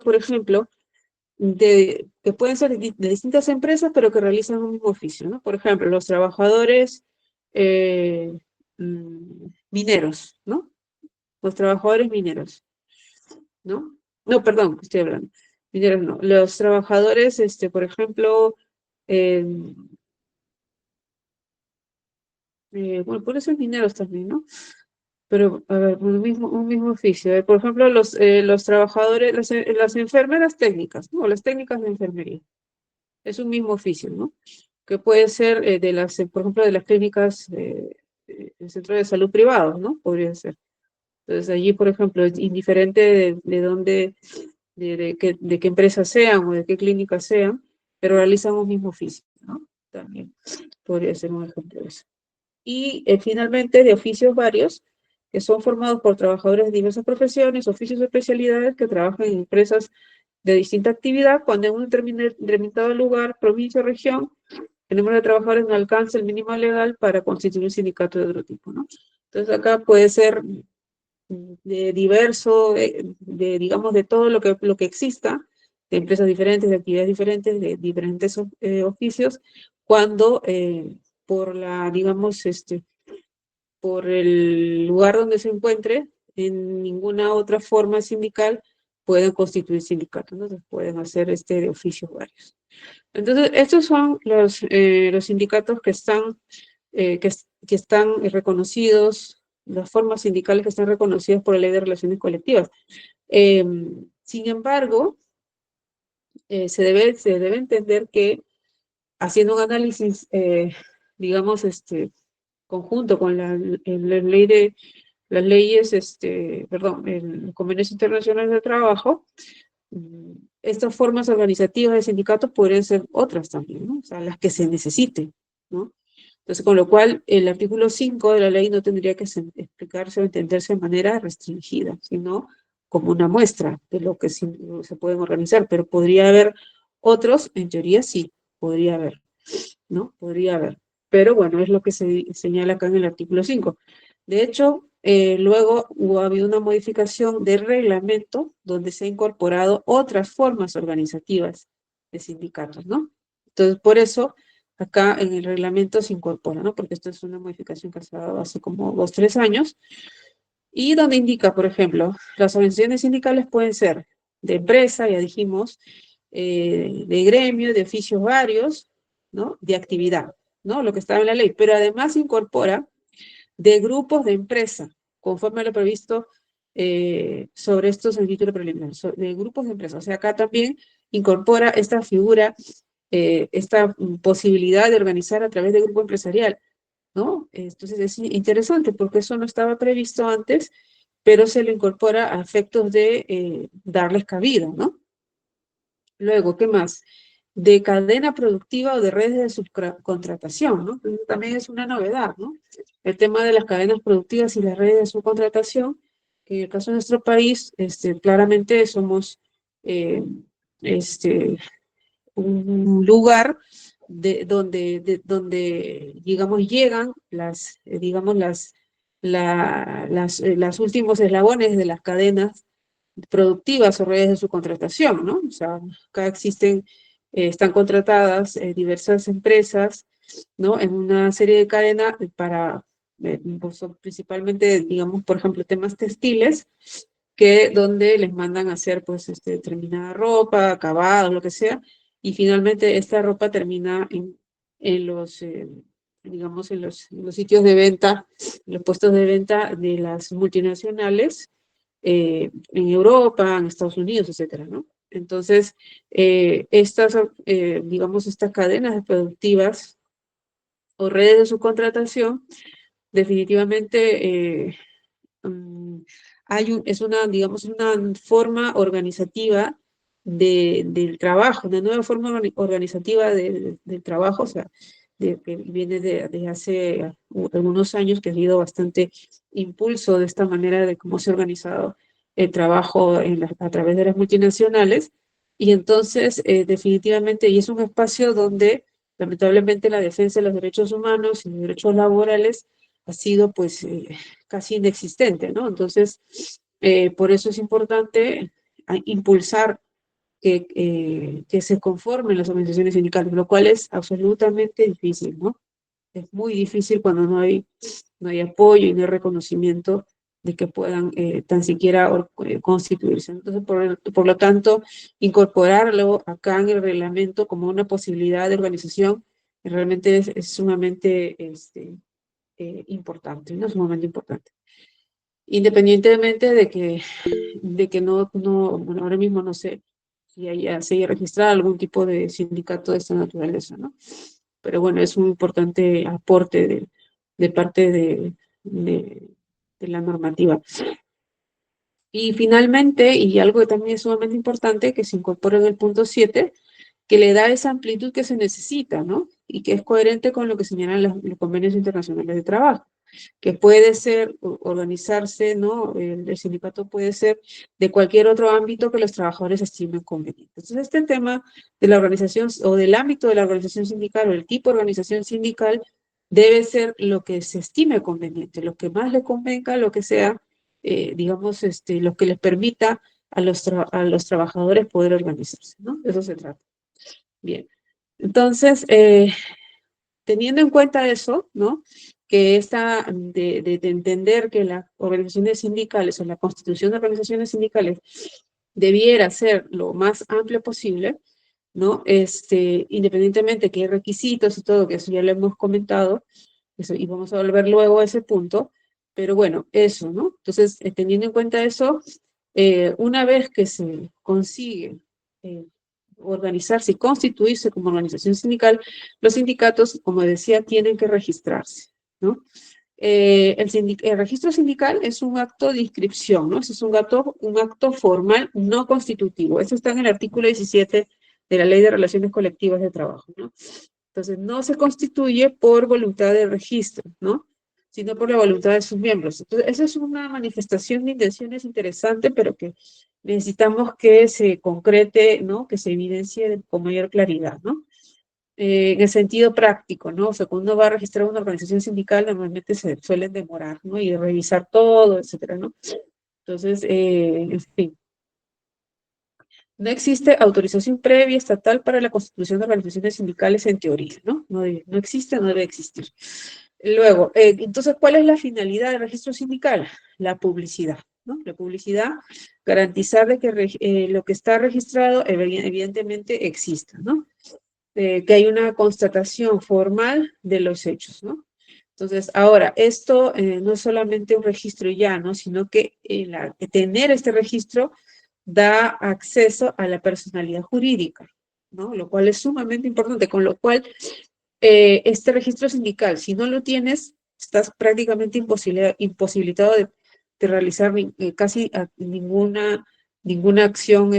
por ejemplo, que pueden ser de distintas empresas, pero que realizan un mismo oficio, ¿no? Por ejemplo, los trabajadores eh, mineros, ¿no? Los trabajadores mineros, ¿no? No, perdón, estoy hablando. Mineros no. Los trabajadores, por ejemplo, eh, bueno, por eso es mineros también, ¿no? Pero, a ver, un mismo oficio. Por ejemplo, los trabajadores, las enfermeras técnicas, ¿no? Las técnicas de enfermería. Es un mismo oficio, ¿no? Que puede ser por ejemplo, de las clínicas, el centro de salud privados, ¿no? Podría ser. Entonces, allí, por ejemplo, es indiferente de dónde, de qué empresa sean o de qué clínica sean, pero realizan un mismo oficio, ¿no? También podría ser un ejemplo de eso. Y finalmente, de oficios varios, que son formados por trabajadores de diversas profesiones, oficios o especialidades que trabajan en empresas de distinta actividad, cuando en un determinado lugar, provincia o región, el número de trabajadores no alcanza el mínimo legal para constituir un sindicato de otro tipo, ¿no? Entonces acá puede ser de diverso, digamos, de todo lo que exista, de empresas diferentes, de actividades diferentes, de diferentes oficios, cuando digamos, por el lugar donde se encuentre, en ninguna otra forma sindical pueden constituir sindicatos, ¿no? Entonces pueden hacer de oficios varios. Entonces, estos son los sindicatos que que están reconocidos, las formas sindicales que están reconocidas por la Ley de Relaciones Colectivas. Eh, Sin embargo, se debe entender que haciendo un análisis, digamos, conjunto con las leyes, perdón, el Convenio Internacional del Trabajo, estas formas organizativas de sindicatos podrían ser otras también, ¿no? O sea, las que se necesiten, ¿no? Entonces, con lo cual, el artículo 5 de la ley no tendría que explicarse o entenderse de manera restringida, sino como una muestra de lo que se pueden organizar, pero podría haber otros, en teoría sí, podría haber, ¿no? Podría haber. Pero bueno, es lo que se señala acá en el artículo 5. De hecho, luego ha habido una modificación del reglamento donde se ha incorporado otras formas organizativas de sindicatos, ¿no? Entonces, por eso, acá en el reglamento se incorpora, ¿no? Porque esto es una modificación que se ha dado hace como 2, 3 años, y donde indica, por ejemplo, las organizaciones sindicales pueden ser de empresa, ya dijimos, de gremio, de oficios varios, ¿no? De actividad, ¿no? Lo que estaba en la ley, pero además incorpora de grupos de empresa, conforme a lo previsto sobre estos en el título preliminar, de grupos de empresa. O sea, acá también incorpora esta figura, esta posibilidad de organizar a través de grupo empresarial, ¿no? Entonces es interesante porque eso no estaba previsto antes, pero se lo incorpora a efectos de darles cabida, ¿no? Luego, ¿qué más? De cadena productiva o de redes de subcontratación, ¿no? Entonces, también es una novedad, ¿no? El tema de las cadenas productivas y las redes de subcontratación, que en el caso de nuestro país, claramente somos eh, este, un lugar donde, digamos, llegan digamos, las últimos eslabones de las cadenas productivas o redes de su contratación, ¿no? O sea, acá están contratadas diversas empresas, ¿no? En una serie de cadenas pues, principalmente, digamos, por ejemplo, temas textiles, donde les mandan a hacer, pues, determinada ropa, acabados, lo que sea, y finalmente esta ropa termina en digamos, en los sitios de venta, en los puestos de venta de las multinacionales, en Europa, en Estados Unidos, etcétera, ¿no? Entonces, digamos, estas cadenas productivas o redes de subcontratación, definitivamente mm, es digamos, una forma organizativa del trabajo, una nueva forma organizativa del trabajo, o sea, que viene de hace algunos años, que ha habido bastante impulso de esta manera de cómo se ha organizado el trabajo a través de las multinacionales, y entonces definitivamente, y es un espacio donde lamentablemente la defensa de los derechos humanos y los derechos laborales ha sido pues casi inexistente, ¿no? Entonces, por eso es importante impulsar que se conformen las organizaciones sindicales, lo cual es absolutamente difícil, ¿no? Es muy difícil cuando no hay apoyo y no hay reconocimiento de que puedan tan siquiera constituirse. Entonces, por lo tanto, incorporarlo acá en el reglamento como una posibilidad de organización realmente es sumamente importante, ¿no? Sumamente importante. Independientemente de que bueno, ahora mismo no sé si se haya registrado algún tipo de sindicato de esta naturaleza, ¿no? Pero bueno, es un importante aporte de parte de la normativa. Y finalmente, y algo que también es sumamente importante, que se incorpora en el punto 7, que le da esa amplitud que se necesita, ¿no? Y que es coherente con lo que señalan los convenios internacionales de trabajo, que puede ser organizarse, ¿no? El sindicato puede ser de cualquier otro ámbito que los trabajadores estimen conveniente. Entonces, este tema de la organización o del ámbito de la organización sindical o el tipo de organización sindical debe ser lo que se estime conveniente, lo que más le convenga, lo que sea, digamos, lo que les permita a a los trabajadores poder organizarse, ¿no? De eso se trata. Bien. Entonces, teniendo en cuenta eso, ¿no? Que esta, de entender que las organizaciones sindicales o la constitución de organizaciones sindicales debiera ser lo más amplio posible, ¿no? Independientemente que hay requisitos y todo, que eso ya lo hemos comentado, eso, y vamos a volver luego a ese punto, pero bueno, eso, ¿no? Entonces, teniendo en cuenta eso, una vez que se consigue eh, organizarse y constituirse como organización sindical, los sindicatos, como decía, tienen que registrarse, ¿no? El registro sindical es un acto de inscripción, ¿no? Ese es un acto formal no constitutivo. Eso está en el artículo 17 de la Ley de Relaciones Colectivas de Trabajo, ¿no? Entonces, no se constituye por voluntad de registro, ¿no? Sino por la voluntad de sus miembros. Entonces, esa es una manifestación de intenciones interesante, pero que necesitamos que se concrete, ¿no? Que se evidencie con mayor claridad, ¿no? En el sentido práctico, ¿no? O sea, cuando uno va a registrar una organización sindical, normalmente se suelen demorar, ¿no? Y revisar todo, etcétera, ¿no? Entonces, en fin, no existe autorización previa estatal para la constitución de organizaciones sindicales en teoría, ¿no? No existe, no debe existir. Luego, entonces, ¿cuál es la finalidad del registro sindical? La publicidad, ¿no? La publicidad, garantizar de que lo que está registrado evidentemente exista, ¿no? Que hay una constatación formal de los hechos, ¿no? Entonces, ahora, esto no es solamente un registro ya, ¿no? Sino que tener este registro da acceso a la personalidad jurídica, ¿no? Lo cual es sumamente importante, con lo cual este registro sindical, si no lo tienes, estás prácticamente imposibilitado de realizar casi ninguna acción,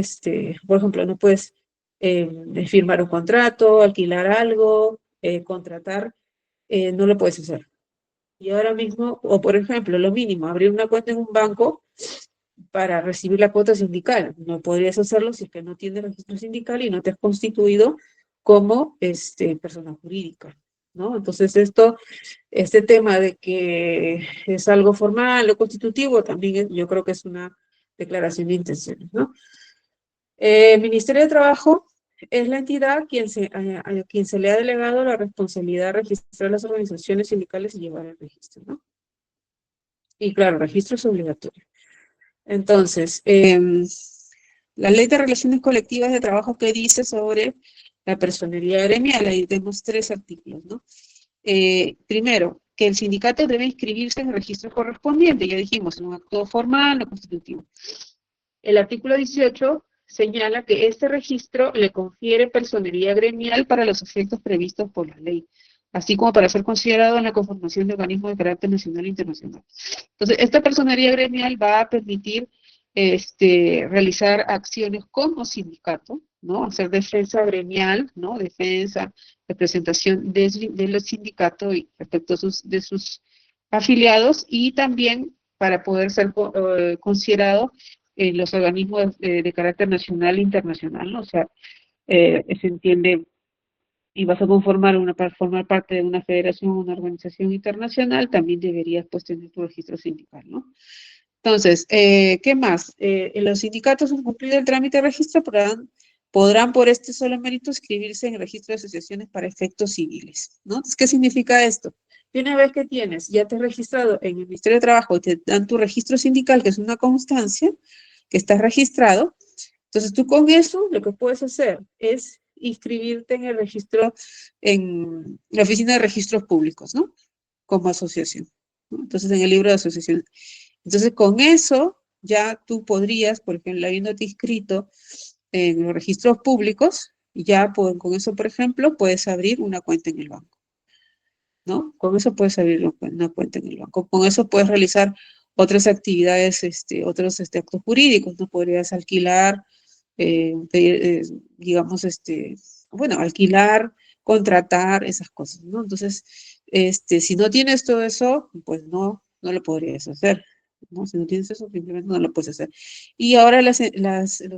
por ejemplo, no puedes firmar un contrato, alquilar algo, contratar, no lo puedes hacer. Y ahora mismo, o por ejemplo, lo mínimo, abrir una cuenta en un banco para recibir la cuota sindical. No podrías hacerlo si es que no tienes registro sindical y no te has constituido como persona jurídica, ¿no? Entonces este tema de que es algo formal o constitutivo también yo creo que es una declaración de intenciones, ¿no? El Ministerio de Trabajo es la entidad a quien se le ha delegado la responsabilidad de registrar las organizaciones sindicales y llevar el registro, ¿no? Y claro, el registro es obligatorio. Entonces, la Ley de Relaciones Colectivas de Trabajo que dice sobre la personalidad gremial, ahí tenemos 3 artículos, ¿no? Primero, que el sindicato debe inscribirse en el registro correspondiente, ya dijimos, en un acto formal o constitutivo. El artículo 18 señala que este registro le confiere personería gremial para los efectos previstos por la ley, así como para ser considerado en la conformación de organismos de carácter nacional e internacional. Entonces, esta personería gremial va a permitir realizar acciones como sindicato, ¿no? Hacer defensa gremial, ¿no? Defensa, representación de los sindicatos y respecto de sus afiliados y también para poder ser considerado en los organismos de carácter nacional e internacional, ¿no? O sea, se entiende, y vas a formar parte de una federación o una organización internacional, también deberías pues tener tu registro sindical, ¿no? Entonces, ¿qué más? Los sindicatos, al cumplir el trámite de registro, podrán por este solo mérito inscribirse en el registro de asociaciones para efectos civiles, ¿no? Entonces, ¿qué significa esto? Que una vez que ya te has registrado en el Ministerio de Trabajo y te dan tu registro sindical, que es una constancia, que estás registrado, entonces tú con eso lo que puedes hacer es inscribirte en el registro, en la oficina de registros públicos, ¿no? Como asociación, ¿no? Entonces, en el libro de asociación. Entonces, con eso ya tú podrías, por ejemplo, habiéndote inscrito en los registros públicos, ya con eso, por ejemplo, puedes abrir una cuenta en el banco, ¿no? Con eso puedes abrir una cuenta en el banco. Con eso puedes realizar otras actividades, otros actos jurídicos, ¿no? Podrías alquilar, digamos, bueno, alquilar, contratar, esas cosas, ¿no? Entonces, si no tienes todo eso, pues no lo podrías hacer, ¿no? Si no tienes eso, simplemente no lo puedes hacer. Y ahora los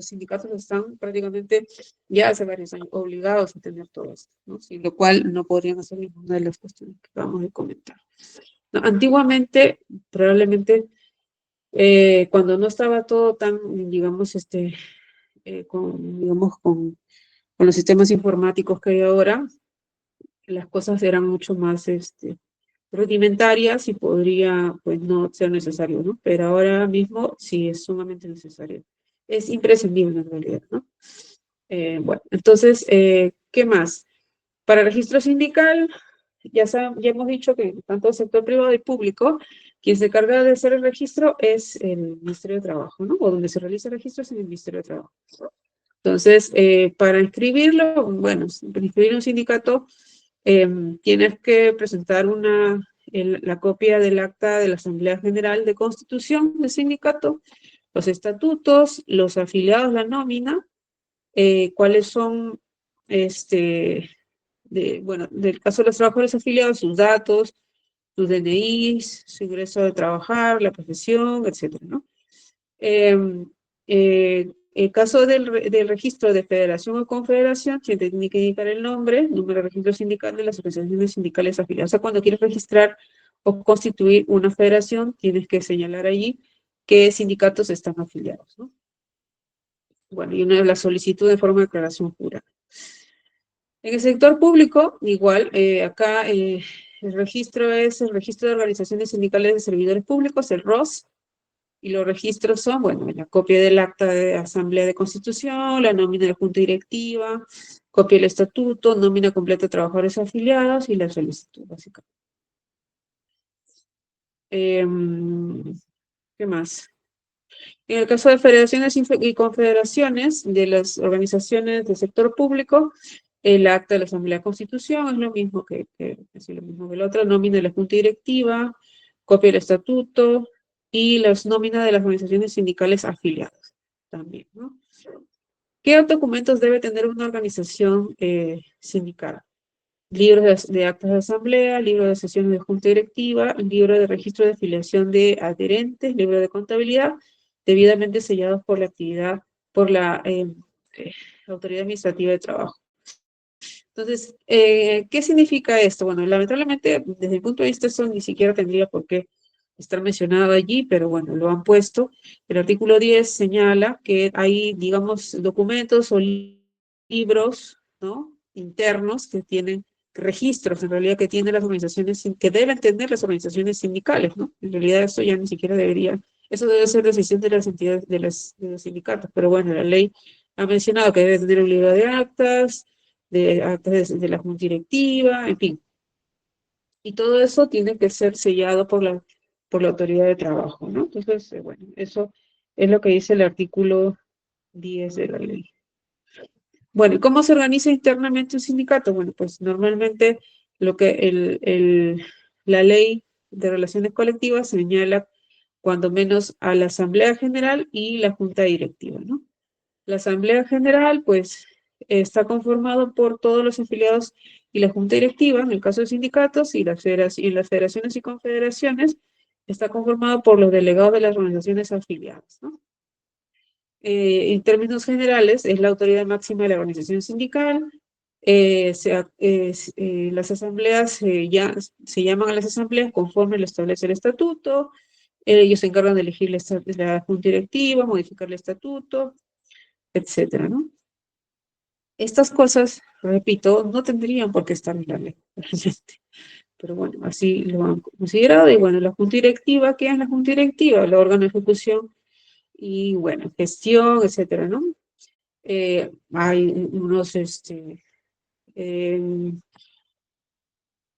sindicatos están prácticamente ya hace varios años obligados a tener todo esto, ¿no? Sin lo cual no podrían hacer ninguna de las cuestiones que acabamos de comentar. ¿No? Antiguamente, probablemente, cuando no estaba todo tan, digamos, digamos, con los sistemas informáticos que hay ahora, las cosas eran mucho más rudimentarias y podría, pues, no ser necesario, ¿no? Pero ahora mismo sí es sumamente necesario. Es imprescindible en realidad, ¿no? Bueno, entonces, ¿qué más? Para registro sindical, ya hemos dicho que tanto el sector privado y público, quien se encarga de hacer el registro es el Ministerio de Trabajo, ¿no? O donde se realiza el registro es en el Ministerio de Trabajo. Entonces, para inscribirlo, bueno, para inscribir un sindicato, tienes que presentar la copia del acta de la Asamblea General de Constitución del sindicato, los estatutos, los afiliados, la nómina, cuáles son, bueno, del caso de los trabajadores afiliados, sus datos, sus DNIs, su ingreso de trabajar, la profesión, etcétera, ¿no? El caso del registro de federación o confederación, se tiene que indicar el nombre, número de registro sindical de las organizaciones sindicales afiliadas. O sea, cuando quieres registrar o constituir una federación, tienes que señalar allí qué sindicatos están afiliados, ¿no? Bueno, y la solicitud de forma de declaración jurada. En el sector público, igual, acá el registro es el registro de organizaciones sindicales de servidores públicos, el ROS, y los registros son, bueno, la copia del acta de Asamblea de Constitución, la nómina de Junta Directiva, copia del estatuto, nómina completa de trabajadores afiliados y la solicitud, básicamente. ¿Qué más? En el caso de federaciones y confederaciones de las organizaciones del sector público, el acta de la Asamblea de Constitución es lo mismo es lo mismo que la otra, nómina de la Junta Directiva, copia del estatuto y las nóminas de las organizaciones sindicales afiliadas también, ¿no? ¿Qué documentos debe tener una organización sindical? Libros de actas de asamblea, libro de sesiones de junta directiva, libro de registro de afiliación de adherentes, libro de contabilidad, debidamente sellados por la Autoridad Administrativa de Trabajo. Entonces, ¿qué significa esto? Bueno, lamentablemente, desde el punto de vista, eso ni siquiera tendría por qué estar mencionado allí, pero bueno, lo han puesto. El artículo 10 señala que hay, digamos, documentos o libros, ¿no?, internos que tienen registros, en realidad, que tienen las organizaciones, que deben tener las organizaciones sindicales, ¿no? En realidad, eso ya ni siquiera debería, eso debe ser decisión de las entidades, de los sindicatos, pero bueno, la ley ha mencionado que debe tener un libro de actas, de la junta directiva, en fin. Y todo eso tiene que ser sellado por la autoridad de trabajo, ¿no? Entonces, bueno, eso es lo que dice el artículo 10 de la ley. Bueno, ¿y cómo se organiza internamente un sindicato? Bueno, pues normalmente lo que la ley de relaciones colectivas señala cuando menos a la Asamblea General y la Junta Directiva, ¿no? La Asamblea General, pues, está conformado por todos los afiliados y la Junta Directiva, en el caso de sindicatos, y las federaciones y confederaciones, está conformado por los delegados de las organizaciones afiliadas, ¿no? En términos generales, es la autoridad máxima de la organización sindical. Las asambleas se llaman a las asambleas conforme lo establece el estatuto. Ellos se encargan de elegir la junta directiva, modificar el estatuto, etcétera, ¿no? Estas cosas, repito, no tendrían por qué estar en la ley, realmente. Pero bueno, así lo han considerado. Y bueno, la junta directiva, ¿qué es la junta directiva? El órgano de ejecución y bueno, gestión, etcétera, ¿no? Hay unos eh,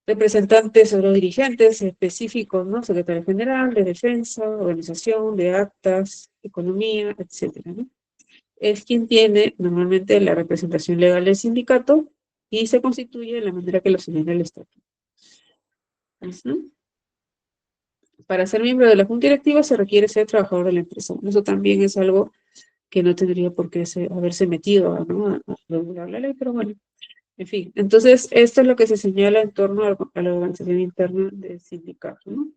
representantes o los dirigentes específicos, ¿no? Secretario general de defensa, organización, de actas, economía, etcétera, ¿no? Es quien tiene normalmente la representación legal del sindicato y se constituye de la manera que lo señala el estatuto. ¿Sí? Para ser miembro de la junta directiva se requiere ser trabajador de la empresa. Eso también es algo que no tendría por qué haberse metido, ¿no? A regular la ley, pero bueno, en fin. Entonces, esto es lo que se señala en torno a la organización interna del sindicato, ¿no?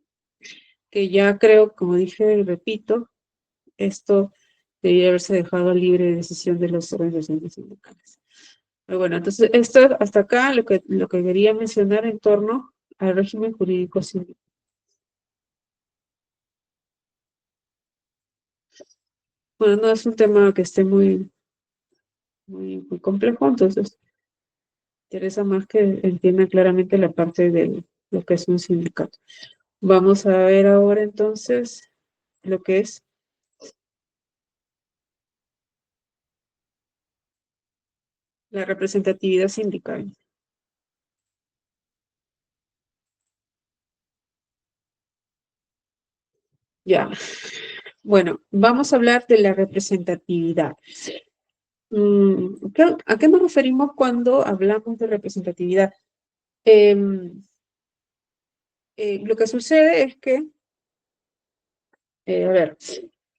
Que ya creo, como dije y repito, esto debería haberse dejado a libre decisión de las organizaciones sindicales. Pero bueno, entonces, esto hasta acá lo que quería mencionar en torno al régimen jurídico sindical. Bueno, no es un tema que esté muy complejo, entonces interesa más que entiendan claramente la parte de lo que es un sindicato. Vamos a ver ahora entonces lo que es la representatividad sindical. Ya, bueno, vamos a hablar de la representatividad. ¿A qué nos referimos cuando hablamos de representatividad? Em, lo que sucede es que, a ver,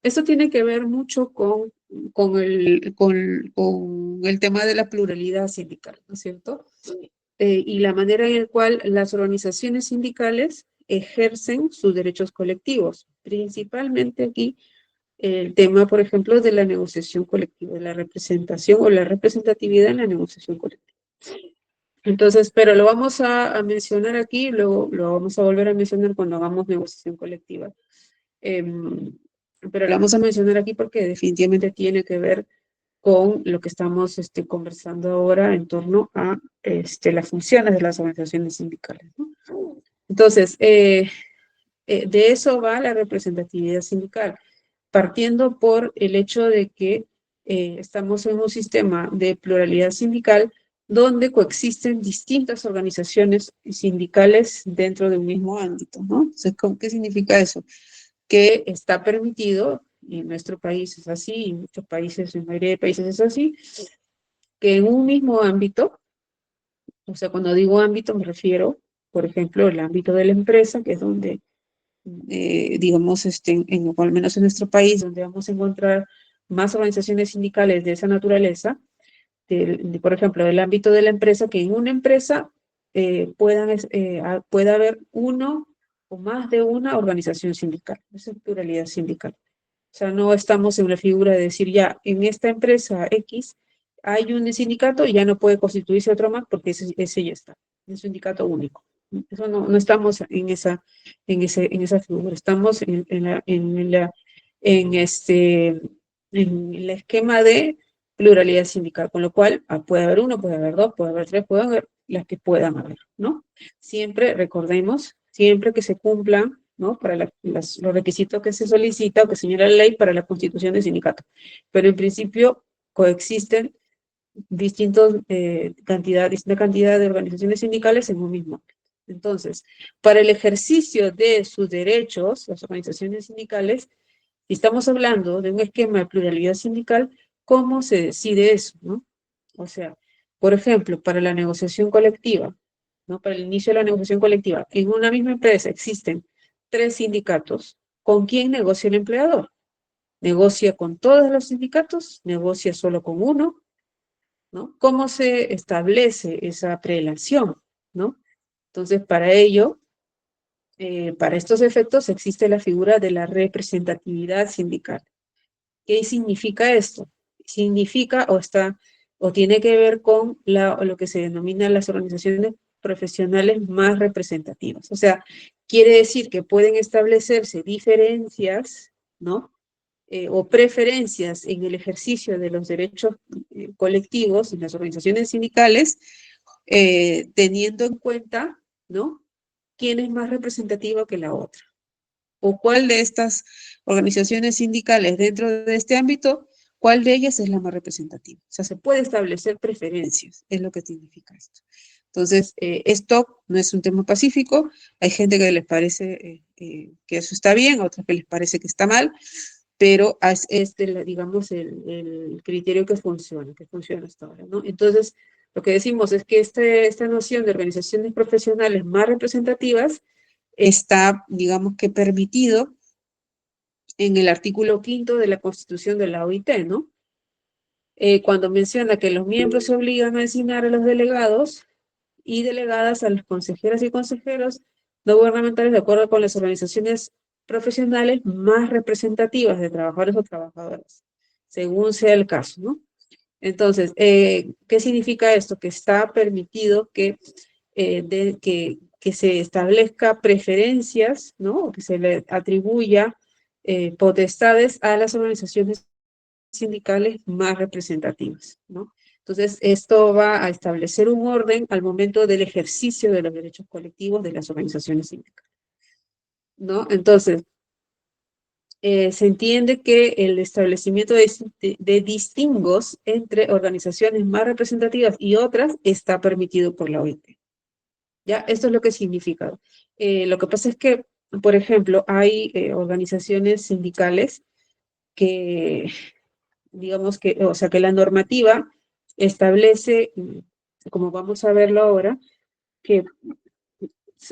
esto tiene que ver mucho con el tema de la pluralidad sindical, ¿no es cierto? Y la manera en la cual las organizaciones sindicales ejercen sus derechos colectivos, principalmente aquí el tema, por ejemplo, de la negociación colectiva, de la representación o la representatividad en la negociación colectiva. Entonces, pero lo vamos a mencionar aquí, luego lo vamos a volver a mencionar cuando hagamos negociación colectiva. Em, pero lo vamos a mencionar aquí porque definitivamente tiene que ver con lo que estamos conversando ahora en torno a las funciones de las organizaciones sindicales, ¿no? Entonces, de eso va la representatividad sindical, partiendo por el hecho de que estamos en un sistema de pluralidad sindical donde coexisten distintas organizaciones sindicales dentro de un mismo ámbito, ¿no? Entonces, ¿qué significa eso? Que está permitido, y en nuestro país es así, y en muchos países, en la mayoría de países es así, que en un mismo ámbito, o sea, cuando digo ámbito me refiero, por ejemplo, el ámbito de la empresa, que es donde, digamos, o al menos en nuestro país, donde vamos a encontrar más organizaciones sindicales de esa naturaleza, por ejemplo, del ámbito de la empresa, que en una empresa pueda haber uno o más de una organización sindical. Esa es pluralidad sindical. O sea, no estamos en la figura de decir ya, en esta empresa X hay un sindicato y ya no puede constituirse otro más porque ese ya está. Es un sindicato único. Eso no estamos en esa figura. Estamos en en el esquema de pluralidad sindical, con lo cual puede haber uno, puede haber dos, puede haber tres, puede haber las que puedan haber, ¿no? Siempre, recordemos, siempre que se cumplan, ¿no? Para los requisitos que se solicita o que señala la ley para la constitución de sindicato. Pero en principio coexisten distinta cantidad de organizaciones sindicales en un mismo. Entonces, para el ejercicio de sus derechos, las organizaciones sindicales, si estamos hablando de un esquema de pluralidad sindical, ¿cómo se decide eso, no? O sea, por ejemplo, para la negociación colectiva, ¿no? Para el inicio de la negociación colectiva, en una misma empresa existen tres sindicatos. ¿Con quién negocia el empleador? ¿Negocia con todos los sindicatos? ¿Negocia solo con uno? ¿No? ¿Cómo se establece esa prelación? ¿No? Entonces, para ello, para estos efectos, existe la figura de la representatividad sindical. ¿Qué significa esto? Significa o tiene que ver con lo que se denomina las organizaciones profesionales más representativas. O sea, quiere decir que pueden establecerse diferencias, ¿no? O preferencias en el ejercicio de los derechos colectivos en las organizaciones sindicales, teniendo en cuenta, ¿no? ¿Quién es más representativo que la otra? ¿O cuál de estas organizaciones sindicales dentro de este ámbito, cuál de ellas es la más representativa? O sea, se puede establecer preferencias, es lo que significa esto. Entonces, esto no es un tema pacífico, hay gente que les parece que eso está bien, a otros que les parece que está mal, pero es digamos, el criterio que funciona hasta ahora, ¿no? Entonces, lo que decimos es que esta noción de organizaciones profesionales más representativas está, digamos que permitido en el artículo 5 de la Constitución de la OIT, ¿no? Cuando menciona que los miembros se obligan a designar a los delegados y delegadas a las consejeras y consejeros no gubernamentales de acuerdo con las organizaciones profesionales más representativas de trabajadores o trabajadoras, según sea el caso, ¿no? Entonces, ¿qué significa esto? Que está permitido que se establezca preferencias, ¿no? O que se le atribuya potestades a las organizaciones sindicales más representativas, ¿no? Entonces, esto va a establecer un orden al momento del ejercicio de los derechos colectivos de las organizaciones sindicales, ¿no? Entonces, se entiende que el establecimiento de distingos entre organizaciones más representativas y otras está permitido por la OIT. ¿Ya? Esto es lo que significa. Lo que pasa es que, por ejemplo, hay organizaciones sindicales que, digamos que, o sea, que la normativa establece, como vamos a verlo ahora, que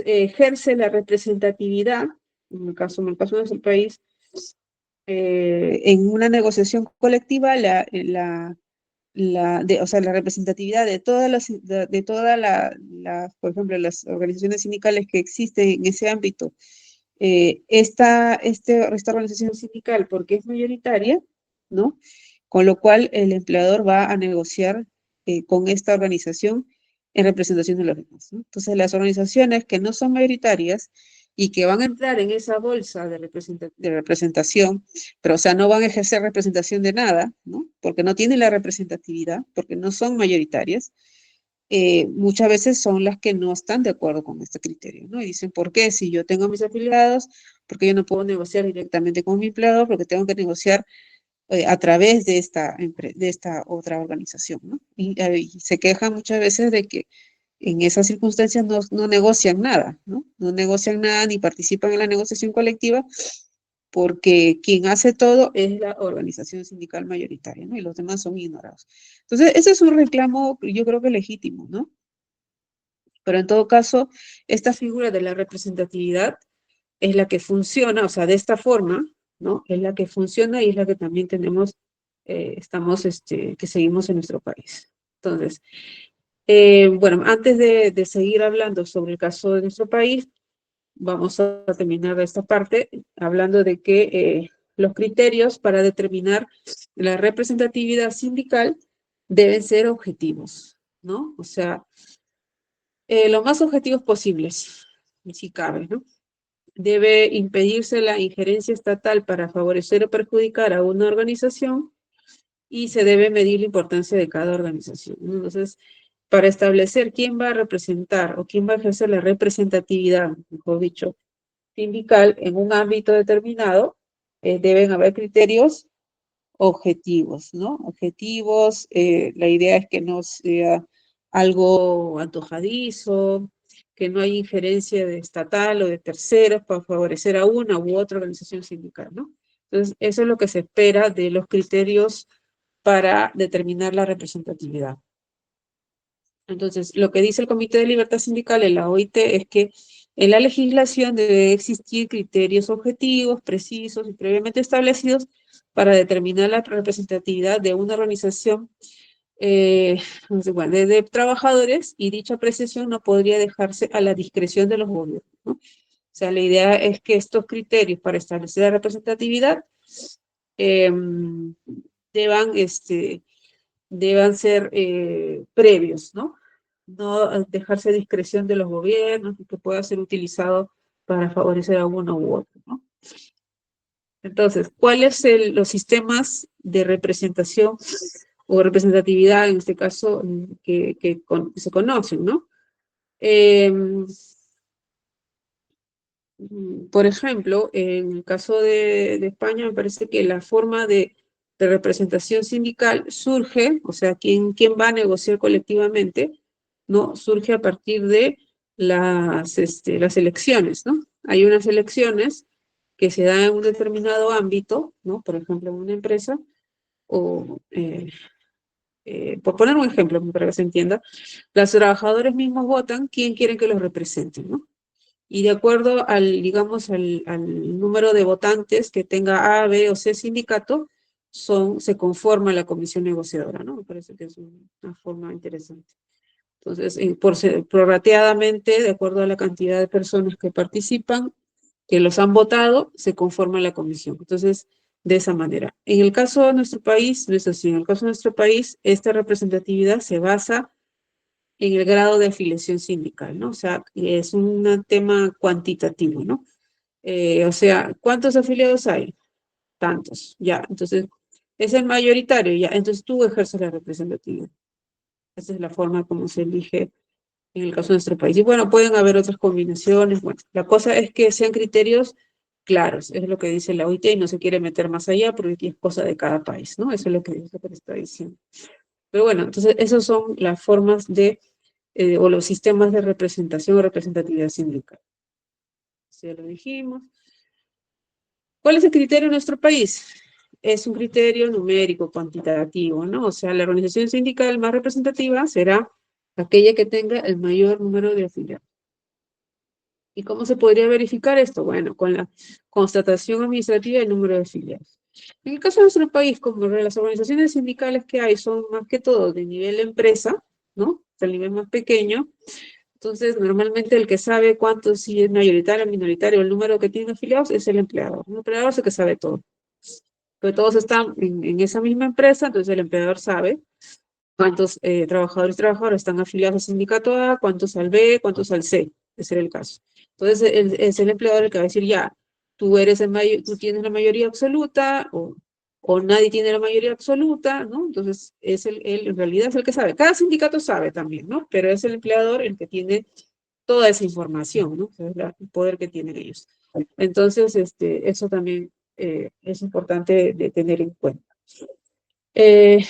ejerce la representatividad, en el caso de nuestro país, en una negociación colectiva, o sea, la representatividad de todas por ejemplo, las organizaciones sindicales que existen en ese ámbito, esta organización sindical, porque es mayoritaria, ¿no? Con lo cual el empleador va a negociar con esta organización en representación de los demás, ¿no? Entonces, las organizaciones que no son mayoritarias y que van a entrar en esa bolsa de representación, pero o sea, no van a ejercer representación de nada, ¿no? Porque no tienen la representatividad, porque no son mayoritarias, muchas veces son las que no están de acuerdo con este criterio, ¿no? Y dicen, ¿por qué? Si yo tengo mis afiliados, ¿por qué yo no puedo negociar directamente con mi empleador? Porque tengo que negociar a través de esta otra organización, ¿no? Y se quejan muchas veces de que en esas circunstancias no negocian nada, ¿no? No negocian nada ni participan en la negociación colectiva porque quien hace todo es la organización sindical mayoritaria, ¿no? Y los demás son ignorados. Entonces, ese es un reclamo, yo creo que legítimo, ¿no? Pero en todo caso, esta figura de la representatividad es la que funciona, o sea, de esta forma, ¿no? Es la que funciona y es la que también tenemos, que seguimos en nuestro país. Entonces, bueno, antes de seguir hablando sobre el caso de nuestro país, vamos a terminar esta parte hablando de que los criterios para determinar la representatividad sindical deben ser objetivos, ¿no? O sea, lo más objetivos posibles, si cabe, ¿no? Debe impedirse la injerencia estatal para favorecer o perjudicar a una organización y se debe medir la importancia de cada organización, ¿no? Entonces, para establecer quién va a representar o quién va a ejercer la representatividad, mejor dicho, sindical en un ámbito determinado, deben haber criterios objetivos, ¿no? Objetivos, la idea es que no sea algo antojadizo, que no haya injerencia de estatal o de terceros para favorecer a una u otra organización sindical, ¿no? Entonces, eso es lo que se espera de los criterios para determinar la representatividad. Entonces, lo que dice el Comité de Libertad Sindical en la OIT es que en la legislación debe existir criterios objetivos, precisos y previamente establecidos para determinar la representatividad de una organización bueno, de trabajadores, y dicha apreciación no podría dejarse a la discreción de los gobiernos, ¿no? O sea, la idea es que estos criterios para establecer la representatividad eh, deban ser previos, ¿no? no dejarse a discreción de los gobiernos, que pueda ser utilizado para favorecer a uno u otro, ¿no? Entonces, ¿cuáles son los sistemas de representación o representatividad, en este caso, que se conocen, ¿no? Eh, por ejemplo, en el caso de España, me parece que la forma de representación sindical surge, o sea, ¿quién va a negociar colectivamente? ¿No? Surge a partir de las elecciones, ¿no? Hay unas elecciones que se dan en un determinado ámbito, ¿no? Por ejemplo, en una empresa, o por poner un ejemplo para que se entienda, los trabajadores mismos votan quién quieren que los representen, ¿no? Y de acuerdo digamos, al número de votantes que tenga A, B o C sindicato, se conforma la comisión negociadora, ¿no? Me parece que es una forma interesante. Entonces, prorrateadamente, de acuerdo a la cantidad de personas que participan, que los han votado, se conforma la comisión. Entonces, de esa manera. En el caso de nuestro país, no es así. En el caso de nuestro país, esta representatividad se basa en el grado de afiliación sindical, ¿no? O sea, es un tema cuantitativo, ¿no? O sea, ¿cuántos afiliados hay? Tantos, ya. Entonces, es el mayoritario, ya. Entonces, tú ejerces la representatividad. Esa es la forma como se elige en el caso de nuestro país. Y bueno, pueden haber otras combinaciones. Bueno, la cosa es que sean criterios claros, es lo que dice la OIT y no se quiere meter más allá porque es cosa de cada país, ¿no? Eso es lo que está diciendo. Pero bueno, entonces, esas son las formas o los sistemas de representación o representatividad sindical. Ya lo dijimos. ¿Cuál es el criterio en nuestro país? Es un criterio numérico, cuantitativo, ¿no? O sea, la organización sindical más representativa será aquella que tenga el mayor número de afiliados. ¿Y cómo se podría verificar esto? Bueno, con la constatación administrativa del número de afiliados. En el caso de nuestro país, como las organizaciones sindicales que hay son más que todo de nivel empresa, ¿no? Del nivel más pequeño. Entonces, normalmente el que sabe cuánto, si es mayoritario, minoritario, el número que tiene afiliados es el empleador. El empleador es el que sabe todo. Pero todos están en esa misma empresa, entonces el empleador sabe cuántos trabajadores y trabajadoras están afiliados al sindicato A, cuántos al B, cuántos al C. Ese era el caso. Entonces, es el empleador el que va a decir, ya, tú tienes la mayoría absoluta, o nadie tiene la mayoría absoluta, ¿no? Entonces, él en realidad es el que sabe. Cada sindicato sabe también, ¿no? Pero es el empleador el que tiene toda esa información, ¿no? O sea, es el poder que tienen ellos. Entonces, eso también es importante de tener en cuenta. Eh,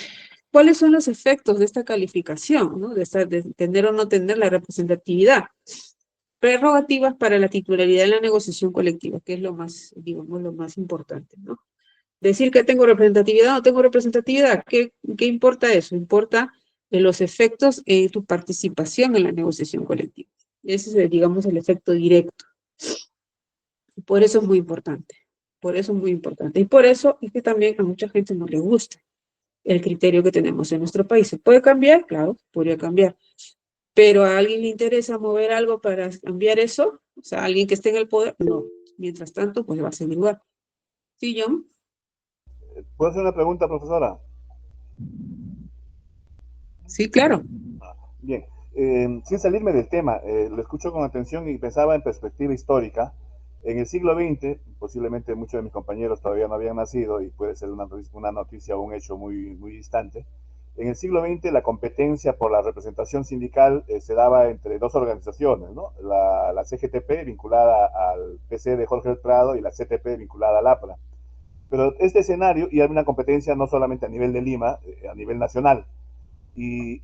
¿Cuáles son los efectos de esta calificación, ¿no? De tener o no tener la representatividad? Prerrogativas para la titularidad en la negociación colectiva, que es lo más, digamos, lo más importante, ¿no? Decir que tengo representatividad o no tengo representatividad, ¿qué importa eso? Importa los efectos en tu participación en la negociación colectiva. Ese es, digamos, el efecto directo. Por eso es muy importante. Por eso es muy importante. Y por eso es que también a mucha gente no le gusta el criterio que tenemos en nuestro país. ¿Se puede cambiar? Claro, podría cambiar. Pero a alguien le interesa mover algo para cambiar eso, o sea, alguien que esté en el poder, no. Mientras tanto, pues va a seguir igual. ¿Sí, John? ¿Puedo hacer una pregunta, profesora? Sí, claro. Bien, sin salirme del tema, lo escucho con atención y pensaba en perspectiva histórica. En el siglo XX, posiblemente muchos de mis compañeros todavía no habían nacido y puede ser una noticia o un hecho muy, muy distante. En el siglo XX la competencia por la representación sindical se daba entre dos organizaciones, ¿no? La CGTP vinculada al PC de Jorge El Prado y la CTP vinculada al APRA. Pero este escenario, y hay una competencia no solamente a nivel de Lima, a nivel nacional,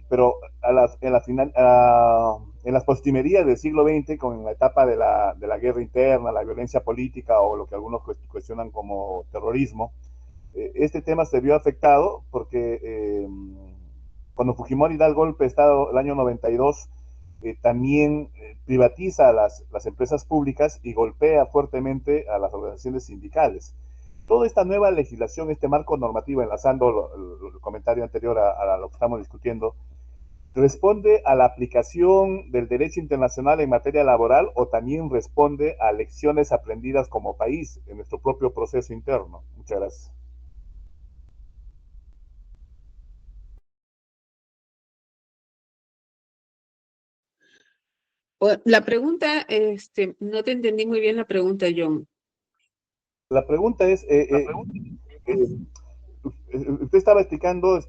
pero en las postrimerías del siglo XX, con la etapa de la guerra interna, la violencia política o lo que algunos cuestionan como terrorismo, este tema se vio afectado porque cuando Fujimori da el golpe de Estado el año 92, también privatiza las empresas públicas y golpea fuertemente a las organizaciones sindicales. Toda esta nueva legislación, este marco normativo, enlazando el comentario anterior a lo que estamos discutiendo, ¿responde a la aplicación del derecho internacional en materia laboral o también responde a lecciones aprendidas como país en nuestro propio proceso interno? Muchas gracias. La pregunta, no te entendí muy bien la pregunta, John. La pregunta es, eh, usted estaba explicando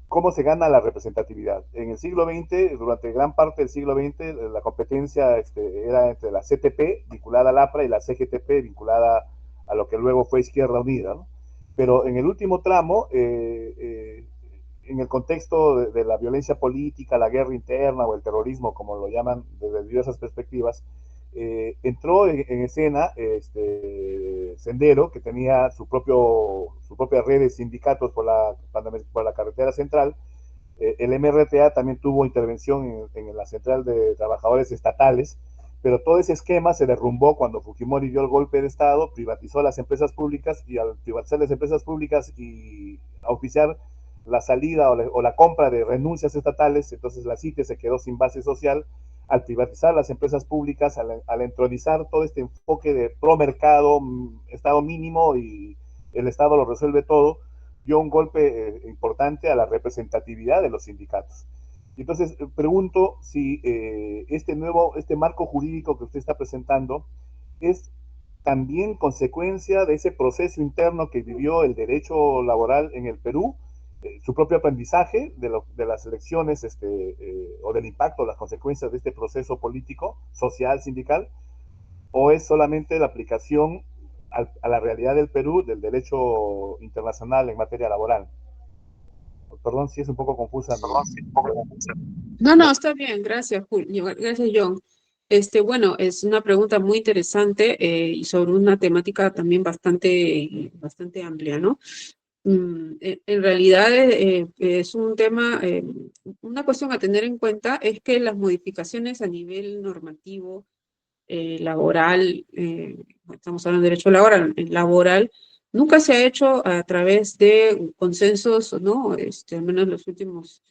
cómo se gana la representatividad. En el siglo XX, durante gran parte del siglo XX, la competencia era entre la CTP, vinculada al APRA, y la CGTP, vinculada a lo que luego fue Izquierda Unida, ¿no? Pero en el último tramo, en el contexto de la violencia política, la guerra interna o el terrorismo, como lo llaman desde diversas perspectivas, entró en escena Sendero, que tenía su propia red de sindicatos por la carretera central. El MRTA también tuvo intervención en la central de trabajadores estatales, pero todo ese esquema se derrumbó cuando Fujimori dio el golpe de Estado, privatizó las empresas públicas, y al privatizar las empresas públicas y oficiar la salida o la compra de renuncias estatales, entonces la CITE se quedó sin base social. Al privatizar las empresas públicas, al entronizar todo este enfoque de pro mercado, Estado mínimo y el Estado lo resuelve todo, dio un golpe importante a la representatividad de los sindicatos. Y entonces pregunto si este marco jurídico que usted está presentando es también consecuencia de ese proceso interno que vivió el derecho laboral en el Perú, su propio aprendizaje de las elecciones o del impacto, las consecuencias de este proceso político, social, sindical, o es solamente la aplicación a la realidad del Perú del derecho internacional en materia laboral. Perdón si es un poco confusa No, no, está bien, gracias, Julio, gracias, John. Bueno, es una pregunta muy interesante y sobre una temática también bastante amplia, ¿no? En realidad es un tema, una cuestión a tener en cuenta es que las modificaciones a nivel normativo, laboral, estamos hablando de derecho laboral, nunca se ha hecho a través de consensos, ¿no? Al menos los últimos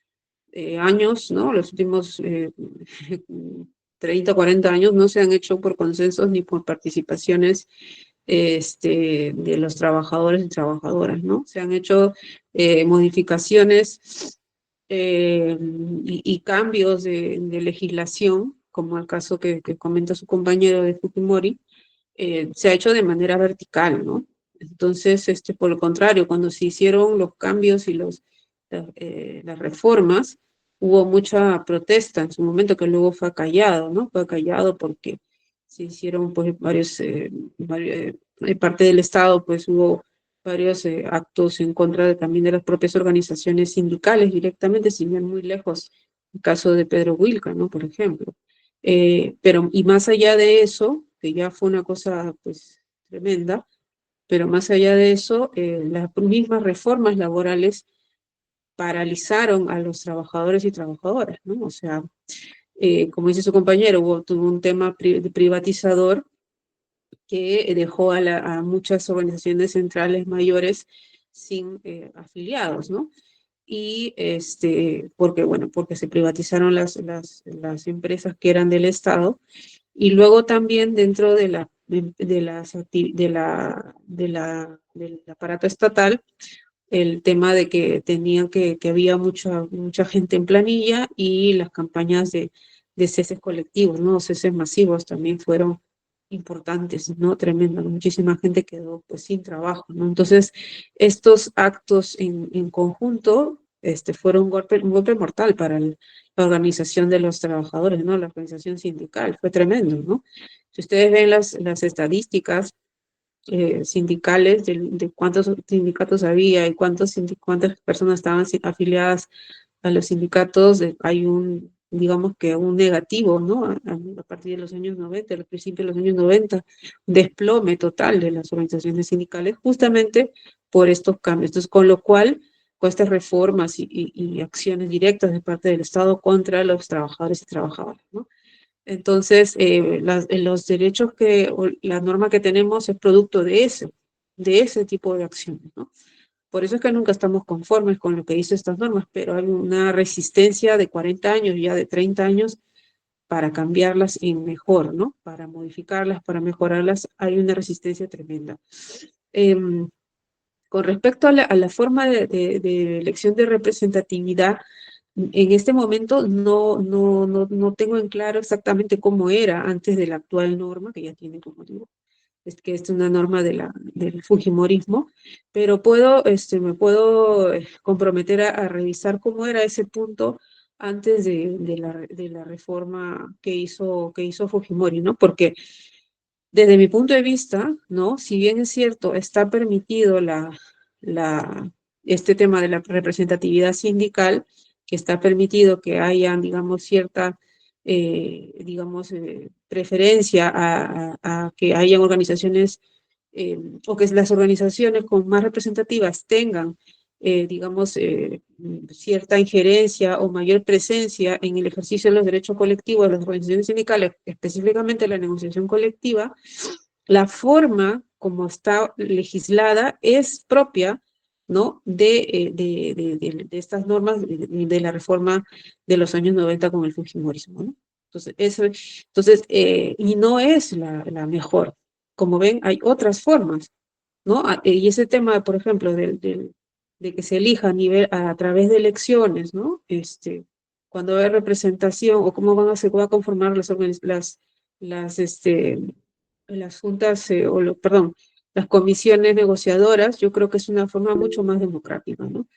años, ¿no? Los últimos 30, 40 años no se han hecho por consensos ni por participaciones de los trabajadores y trabajadoras, ¿no? Se han hecho modificaciones y cambios de legislación, como el caso que comenta su compañero de Fujimori, se ha hecho de manera vertical, ¿no? Entonces, por el contrario, cuando se hicieron los cambios y las reformas, hubo mucha protesta en su momento que luego fue acallado, ¿no? Fue acallado porque se hicieron pues parte del Estado pues hubo varios actos en contra también de las propias organizaciones sindicales directamente, sin ir muy lejos, el caso de Pedro Wilca, ¿no? Por ejemplo. Pero, y más allá de eso, que ya fue una cosa pues tremenda, pero más allá de eso, las mismas reformas laborales paralizaron a los trabajadores y trabajadoras, ¿no? O sea, como dice su compañero, tuvo un tema privatizador que dejó a muchas organizaciones centrales mayores sin afiliados, ¿no? Y porque, bueno, porque se privatizaron las empresas que eran del Estado y luego también dentro del aparato estatal, el tema de que tenían que había mucha gente en planilla y las campañas de ceses colectivos, ¿no? Ceses masivos también fueron importantes, ¿no? Tremendo, ¿no? Muchísima gente quedó pues sin trabajo, ¿no? Entonces, estos actos en conjunto fueron un golpe mortal para la organización de los trabajadores, ¿no? La organización sindical, fue tremendo, ¿no? Si ustedes ven las estadísticas sindicales de cuántos sindicatos había y cuántas personas estaban afiliadas a los sindicatos, hay digamos que un negativo, ¿no? A partir de los años 90, al principio de los años 90, desplome total de las organizaciones sindicales justamente por estos cambios. Entonces, con lo cual, con estas reformas y acciones directas de parte del Estado contra los trabajadores y trabajadoras, ¿no? Entonces, los derechos o la norma que tenemos es producto de ese tipo de acciones, ¿no? Por eso es que nunca estamos conformes con lo que dicen estas normas, pero hay una resistencia de 40 años, ya de 30 años, para cambiarlas en mejor, ¿no? Para modificarlas, para mejorarlas, hay una resistencia tremenda. Con respecto a la forma de elección de representatividad, en este momento no tengo en claro exactamente cómo era antes de la actual norma, que ya tiene, como digo, es que es una norma del Fujimorismo, pero me puedo comprometer a revisar cómo era ese punto antes de la reforma que hizo Fujimori, ¿no? Porque desde mi punto de vista, ¿no? Si bien es cierto, está permitido este tema de la representatividad sindical, que está permitido que haya, digamos, cierta, preferencia a que hayan organizaciones, o que las organizaciones con más representativas tengan, cierta injerencia o mayor presencia en el ejercicio de los derechos colectivos de las organizaciones sindicales, específicamente la negociación colectiva, la forma como está legislada es propia, ¿no? De estas normas de la reforma de los años 90 con el Fujimorismo, ¿no? Y no es la mejor. Como ven, hay otras formas, ¿no? Y ese tema, por ejemplo, de que se elija a través de elecciones, ¿no? Cuando hay representación o cómo se va a conformar las, este, las juntas, perdón, las comisiones negociadoras, yo creo que es una forma mucho más democrática, ¿no?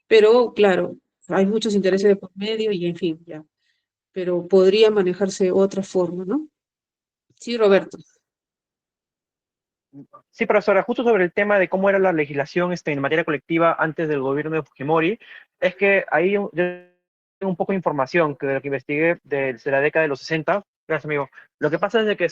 Pero, claro, hay muchos intereses de por medio y, en fin, ya. Pero podría manejarse otra forma, ¿no? Sí, Roberto. Sí, profesora, justo sobre el tema de cómo era la legislación en materia colectiva antes del gobierno de Fujimori, es que ahí yo tengo un poco de información que de lo que investigué desde la década de los 60. Gracias, amigo. Lo que pasa es de que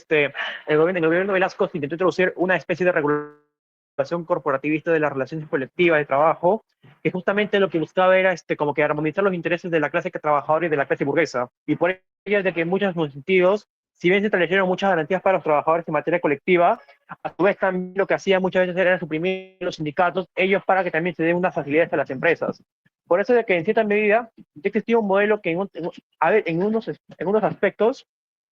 el gobierno de Velasco intentó introducir una especie de regulación corporativista de las relaciones colectivas de trabajo, que justamente lo que buscaba era como que armonizar los intereses de la clase trabajadora y de la clase burguesa. Y por ello es de que en muchos sentidos, si bien se establecieron muchas garantías para los trabajadores en materia colectiva, a su vez también lo que hacía muchas veces era suprimir los sindicatos, ellos para que también se den unas facilidades a las empresas. Por eso es que en cierta medida ya existía un modelo que en unos aspectos,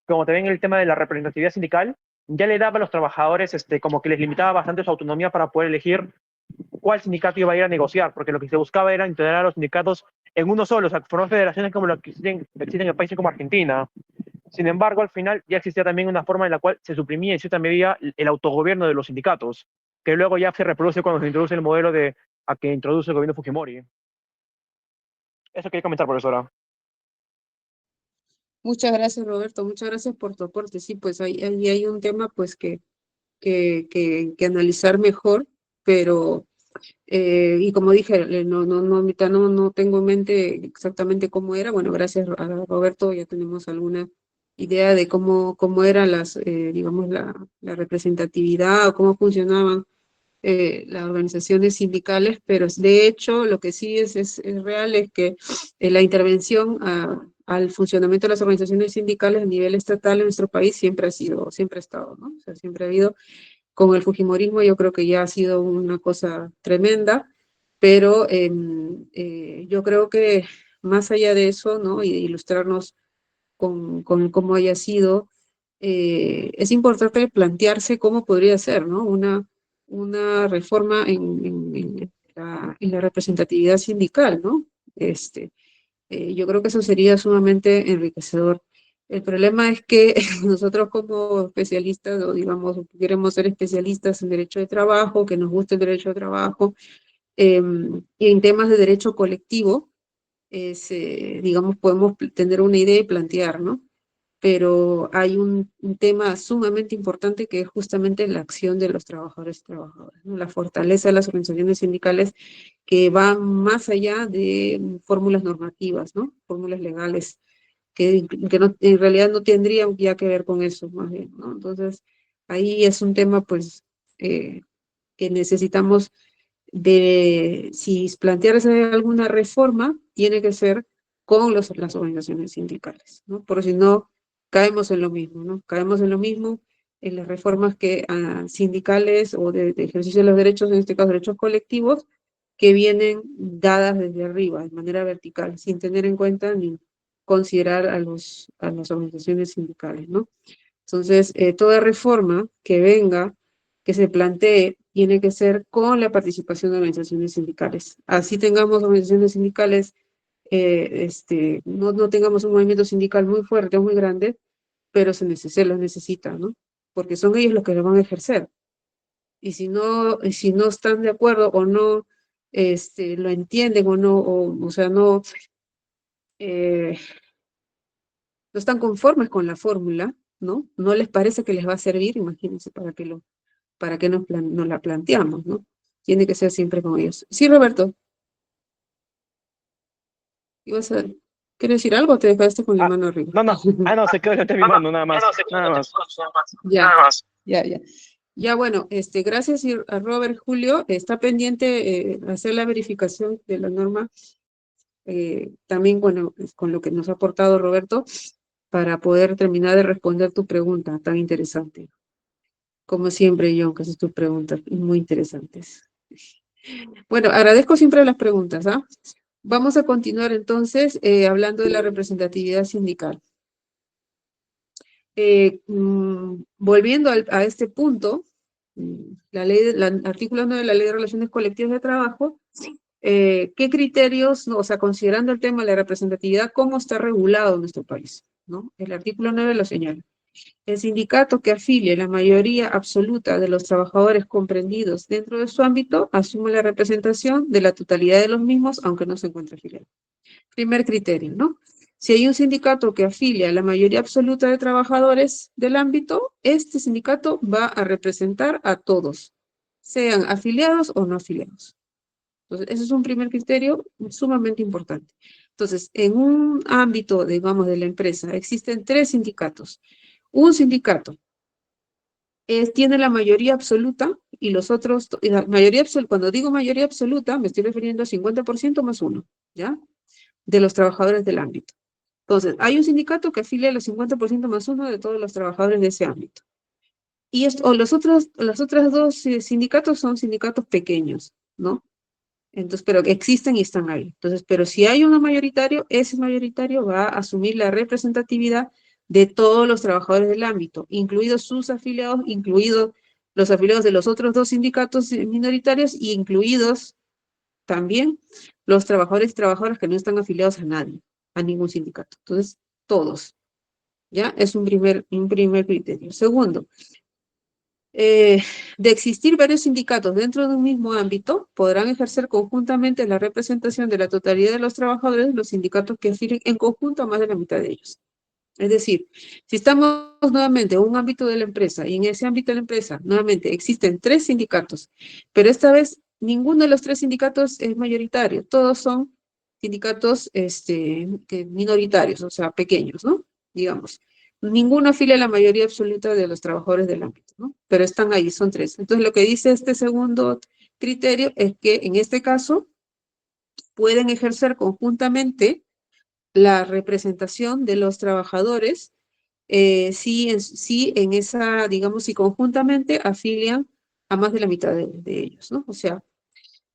como también el tema de la representatividad sindical, ya le daba a los trabajadores como que les limitaba bastante su autonomía para poder elegir cuál sindicato iba a ir a negociar, porque lo que se buscaba era integrar a los sindicatos en uno solo, o sea, formar federaciones como lo que existen en países como Argentina. Sin embargo, al final ya existía también una forma en la cual se suprimía en cierta medida el autogobierno de los sindicatos, que luego ya se reproduce cuando se introduce el modelo a que introduce el gobierno Fujimori. Eso quería comentar, profesora. Muchas gracias, Roberto. Muchas gracias por tu aporte. Sí, pues ahí hay un tema pues que analizar mejor, pero y como dije, ahorita no tengo en mente exactamente cómo era. Bueno, gracias a Roberto ya tenemos alguna idea de cómo eran digamos, la representatividad o cómo funcionaban las organizaciones sindicales, pero de hecho lo que sí es real es que la intervención al funcionamiento de las organizaciones sindicales a nivel estatal en nuestro país siempre ha estado, ¿no? O sea, siempre ha habido. Con el Fujimorismo yo creo que ya ha sido una cosa tremenda, pero yo creo que más allá de eso, ¿no? Y de ilustrarnos con cómo haya sido, es importante plantearse cómo podría ser, ¿no? Una reforma en la representatividad sindical, ¿no? Yo creo que eso sería sumamente enriquecedor. El problema es que nosotros como especialistas, o digamos, queremos ser especialistas en derecho de trabajo, que nos guste el derecho de trabajo, y en temas de derecho colectivo, digamos, podemos tener una idea y plantear, ¿no? Pero hay un tema sumamente importante que es justamente la acción de los trabajadores y trabajadoras, ¿no? La fortaleza de las organizaciones sindicales que van más allá de fórmulas normativas, ¿no? Fórmulas legales, que en realidad no tendrían ya que ver con eso, más bien, ¿no? Entonces, ahí es un tema, pues, que necesitamos si plantearse alguna reforma, tiene que ser con las organizaciones sindicales, ¿no? Porque si no, caemos en lo mismo, ¿no? Caemos en lo mismo, en las reformas sindicales o de ejercicio de los derechos, en este caso derechos colectivos, que vienen dadas desde arriba, de manera vertical, sin tener en cuenta ni considerar a las organizaciones sindicales, ¿no? Entonces, toda reforma que venga, que se plantee, tiene que ser con la participación de organizaciones sindicales. Así tengamos organizaciones sindicales no tengamos un movimiento sindical muy fuerte o muy grande, pero se los necesita, ¿no? Porque son ellos los que lo van a ejercer. Y si no están de acuerdo o no lo entienden o no, o sea, eh, no están conformes con la fórmula, ¿no? No les parece que les va a servir, imagínense para qué nos la planteamos, ¿no? Tiene que ser siempre con ellos. Sí, Roberto, ¿ibas a, ¿quieres decir algo o te dejaste con la Ah, mano arriba? no, no. Ah, no, se quedó en mi mano, nada más. Nada más. Ya, ya, ya. Ya, bueno, gracias a Robert. Julio, está pendiente hacer la verificación de la norma, también, bueno, con lo que nos ha aportado Roberto, para poder terminar de responder tu pregunta tan interesante. Como siempre, John, que haces tus preguntas muy interesantes. Bueno, agradezco siempre las preguntas, ¿ah? Vamos a continuar entonces hablando de la representatividad sindical. Volviendo a este punto, el artículo 9 de la Ley de Relaciones Colectivas de Trabajo, ¿qué criterios, no, o sea, considerando el tema de la representatividad, cómo está regulado en nuestro país? ¿No? El artículo 9 lo señala. El sindicato que afilie la mayoría absoluta de los trabajadores comprendidos dentro de su ámbito asume la representación de la totalidad de los mismos, aunque no se encuentre afiliado. Primer criterio, ¿no? Si hay un sindicato que afilia a la mayoría absoluta de trabajadores del ámbito, este sindicato va a representar a todos, sean afiliados o no afiliados. Entonces, ese es un primer criterio sumamente importante. Entonces, en un ámbito, digamos, de la empresa, existen tres sindicatos. Un sindicato tiene la mayoría absoluta y los otros, y la mayoría absoluta, cuando digo mayoría absoluta, me estoy refiriendo a 50% más uno, ¿ya? De los trabajadores del ámbito. Entonces, hay un sindicato que afilia los 50% más uno de todos los trabajadores de ese ámbito. Y los otros dos sindicatos son sindicatos pequeños, ¿no? Entonces, pero que existen y están ahí. Entonces, pero si hay uno mayoritario, ese mayoritario va a asumir la representatividad de todos los trabajadores del ámbito, incluidos sus afiliados, incluidos los afiliados de los otros dos sindicatos minoritarios y incluidos también los trabajadores y trabajadoras que no están afiliados a nadie, a ningún sindicato. Entonces, todos, ¿ya? Es un primer criterio. Segundo, de existir varios sindicatos dentro de un mismo ámbito, podrán ejercer conjuntamente la representación de la totalidad de los trabajadores, los sindicatos que afilen en conjunto a más de la mitad de ellos. Es decir, si estamos nuevamente en un ámbito de la empresa y en ese ámbito de la empresa, nuevamente existen tres sindicatos, pero esta vez ninguno de los tres sindicatos es mayoritario, todos son sindicatos minoritarios, o sea, pequeños, ¿no? Digamos. Ninguno afilia a la mayoría absoluta de los trabajadores del ámbito, ¿no? Pero están ahí, son tres. Entonces, lo que dice este segundo criterio es que en este caso pueden ejercer conjuntamente la representación de los trabajadores si en esa, digamos, si conjuntamente afilian a más de la mitad de ellos, ¿no? O sea,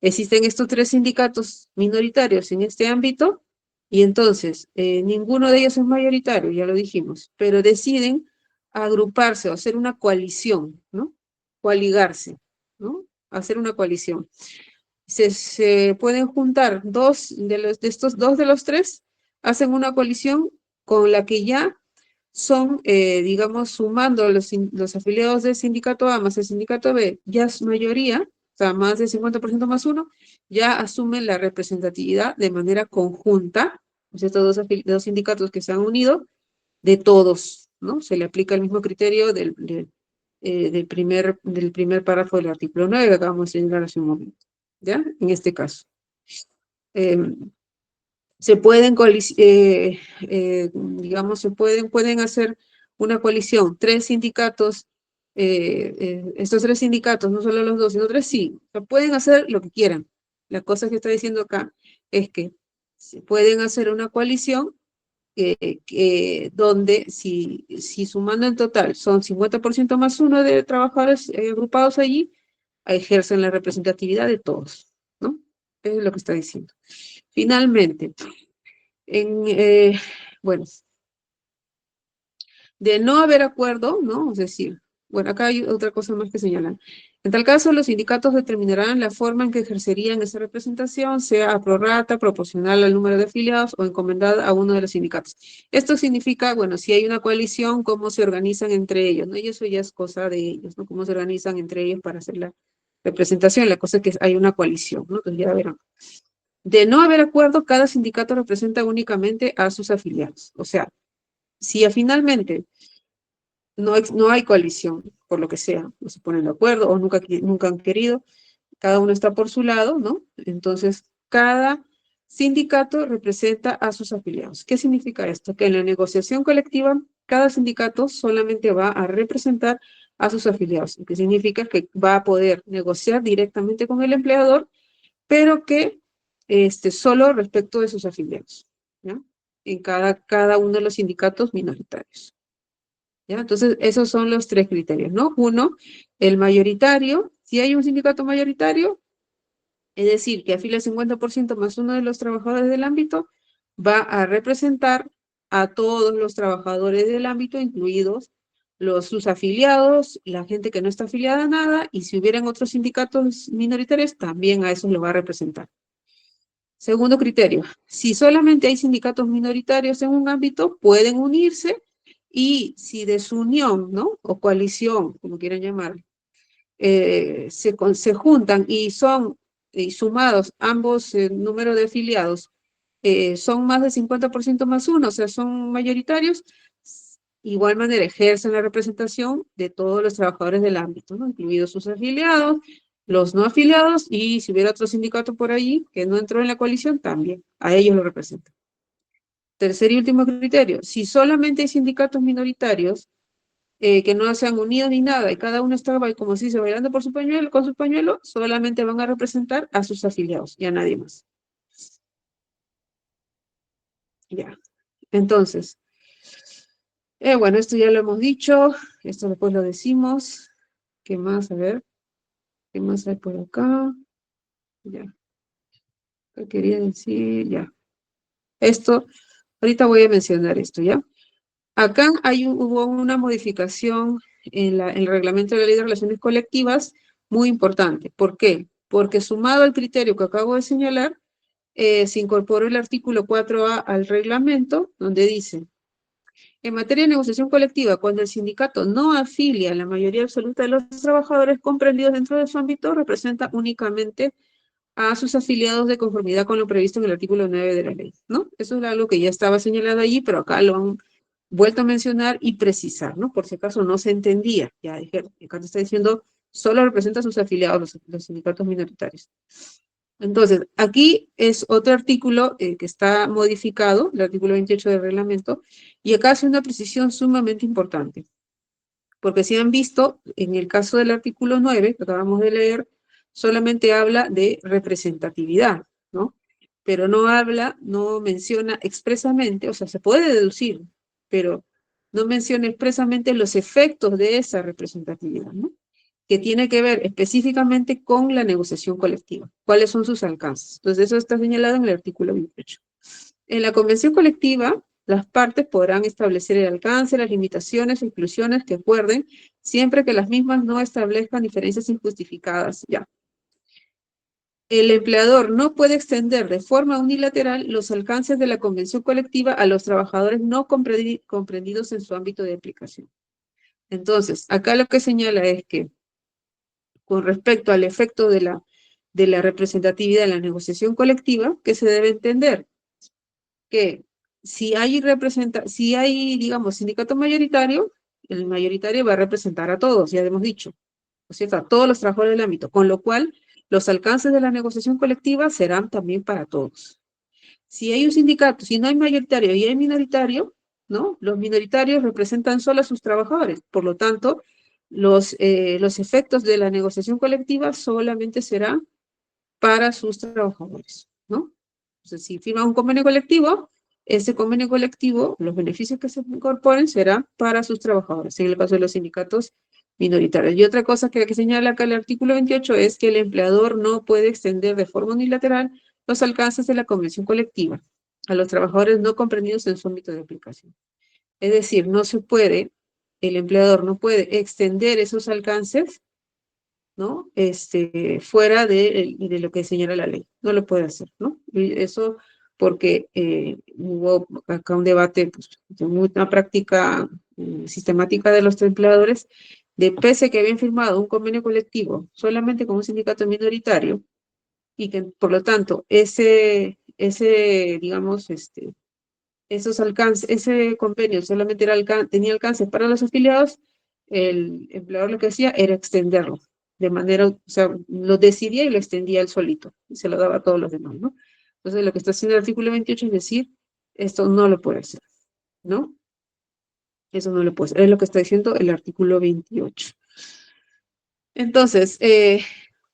existen estos tres sindicatos minoritarios en este ámbito y entonces ninguno de ellos es mayoritario, ya lo dijimos, pero deciden agruparse o hacer una coalición, ¿no? Coaligarse, ¿no? Hacer una coalición. Se pueden juntar estos dos de los tres, hacen una coalición con la que ya son, digamos, sumando los afiliados del sindicato A más el sindicato B, ya es mayoría, o sea, más del 50% más uno, ya asumen la representatividad de manera conjunta, o sea, estos dos sindicatos que se han unido, de todos, ¿no? Se le aplica el mismo criterio del primer párrafo del artículo 9 que acabamos de señalar hace un momento, ¿ya? En este caso. Se pueden, digamos, pueden hacer una coalición, tres sindicatos, estos tres sindicatos, no solo los dos, sino tres sí, o sea, pueden hacer lo que quieran. La cosa que está diciendo acá es que se pueden hacer una coalición donde si sumando en total son 50% más uno de trabajadores agrupados allí, ejercen la representatividad de todos, ¿no? Eso es lo que está diciendo. Finalmente, bueno, de no haber acuerdo, ¿no? Es decir, Bueno, acá hay otra cosa más que señalar. En tal caso, los sindicatos determinarán la forma en que ejercerían esa representación, sea a prorrata, proporcional al número de afiliados o encomendada a uno de los sindicatos. Esto significa, bueno, si hay una coalición, cómo se organizan entre ellos, ¿no? Y eso ya es cosa de ellos, ¿no? Cómo se organizan entre ellos para hacer la representación. La cosa es que hay una coalición, ¿no? Entonces ya verán. De no haber acuerdo, cada sindicato representa únicamente a sus afiliados. O sea, si finalmente no hay coalición, por lo que sea, no se ponen de acuerdo o nunca han querido, cada uno está por su lado, ¿no? Entonces, cada sindicato representa a sus afiliados. ¿Qué significa esto? Que en la negociación colectiva, cada sindicato solamente va a representar a sus afiliados, lo que significa que va a poder negociar directamente con el empleador, pero que solo respecto de sus afiliados, ¿ya? En cada uno de los sindicatos minoritarios. ¿Ya? Entonces, esos son los tres criterios, ¿no? Uno, el mayoritario. Si hay un sindicato mayoritario, es decir, que afilia el 50% más uno de los trabajadores del ámbito, va a representar a todos los trabajadores del ámbito, incluidos sus afiliados, la gente que no está afiliada a nada, y si hubieran otros sindicatos minoritarios, también a esos lo va a representar. Segundo criterio, si solamente hay sindicatos minoritarios en un ámbito, pueden unirse, y si de su unión, ¿no? O coalición, como quieran llamar, se juntan y son sumados ambos números de afiliados, son más del 50% más uno, o sea, son mayoritarios, igual manera ejercen la representación de todos los trabajadores del ámbito, ¿no? Incluidos sus afiliados, los no afiliados, y si hubiera otro sindicato por ahí que no entró en la coalición, también a ellos lo representan. Tercer y último criterio, si solamente hay sindicatos minoritarios que no se han unido ni nada, y cada uno estaba, como se dice, bailando por su pañuelo, con su pañuelo, solamente van a representar a sus afiliados y a nadie más. Ya. Entonces, bueno, esto ya lo hemos dicho, esto después lo decimos. ¿Qué más? A ver, ¿qué más hay por acá? Ya. ¿Qué quería decir? Ya. Esto, ahorita voy a mencionar esto, ¿ya? Acá hubo una modificación en el reglamento de la Ley de Relaciones Colectivas muy importante. ¿Por qué? Porque sumado al criterio que acabo de señalar, se incorporó el artículo 4A al reglamento, donde dice: en materia de negociación colectiva, cuando el sindicato no afilia a la mayoría absoluta de los trabajadores comprendidos dentro de su ámbito, representa únicamente a sus afiliados de conformidad con lo previsto en el artículo 9 de la ley, ¿no? Eso es algo que ya estaba señalado allí, pero acá lo han vuelto a mencionar y precisar, ¿no? Por si acaso no se entendía. Ya dijeron, acá te está diciendo, solo representa a sus afiliados, los sindicatos minoritarios. Entonces, aquí es otro artículo que está modificado, el artículo 28 del reglamento, y acá hace una precisión sumamente importante. Porque si han visto, en el caso del artículo 9, que acabamos de leer, solamente habla de representatividad, ¿no? Pero no menciona expresamente, o sea, se puede deducir, pero no menciona expresamente los efectos de esa representatividad, ¿no? Que tiene que ver específicamente con la negociación colectiva. ¿Cuáles son sus alcances? Entonces, eso está señalado en el artículo 28. En la convención colectiva, las partes podrán establecer el alcance, las limitaciones o exclusiones que acuerden, siempre que las mismas no establezcan diferencias injustificadas. Ya. El empleador no puede extender de forma unilateral los alcances de la convención colectiva a los trabajadores no comprendidos en su ámbito de aplicación. Entonces, acá lo que señala es que, con respecto al efecto de la representatividad en la negociación colectiva, que se debe entender que si hay, digamos, sindicato mayoritario, el mayoritario va a representar a todos, ya hemos dicho, ¿no es cierto? A todos los trabajadores del ámbito, con lo cual los alcances de la negociación colectiva serán también para todos. Si hay un sindicato, si no hay mayoritario y hay minoritario, ¿no? Los minoritarios representan solo a sus trabajadores, por lo tanto, los efectos de la negociación colectiva solamente serán para sus trabajadores, ¿no? Entonces, si firman un convenio colectivo, ese convenio colectivo, los beneficios que se incorporen serán para sus trabajadores, en el caso de los sindicatos minoritarios. Y otra cosa que señala acá el artículo 28 es que el empleador no puede extender de forma unilateral los alcances de la convención colectiva a los trabajadores no comprendidos en su ámbito de aplicación. Es decir, no se puede el empleador no puede extender esos alcances, ¿no? Fuera de lo que señala la ley. No lo puede hacer, ¿no? Y eso porque hubo acá un debate, pues, de una práctica sistemática de los empleadores, de pese a que habían firmado un convenio colectivo solamente con un sindicato minoritario, y que, por lo tanto, digamos, esos alcances, ese convenio solamente tenía alcance para los afiliados, el empleador lo que hacía era extenderlo de manera, o sea, lo decidía y lo extendía él solito, y se lo daba a todos los demás, ¿no? Entonces, lo que está haciendo el artículo 28 es decir, esto no lo puede hacer, ¿no? Eso no lo puede hacer, es lo que está diciendo el artículo 28. Entonces,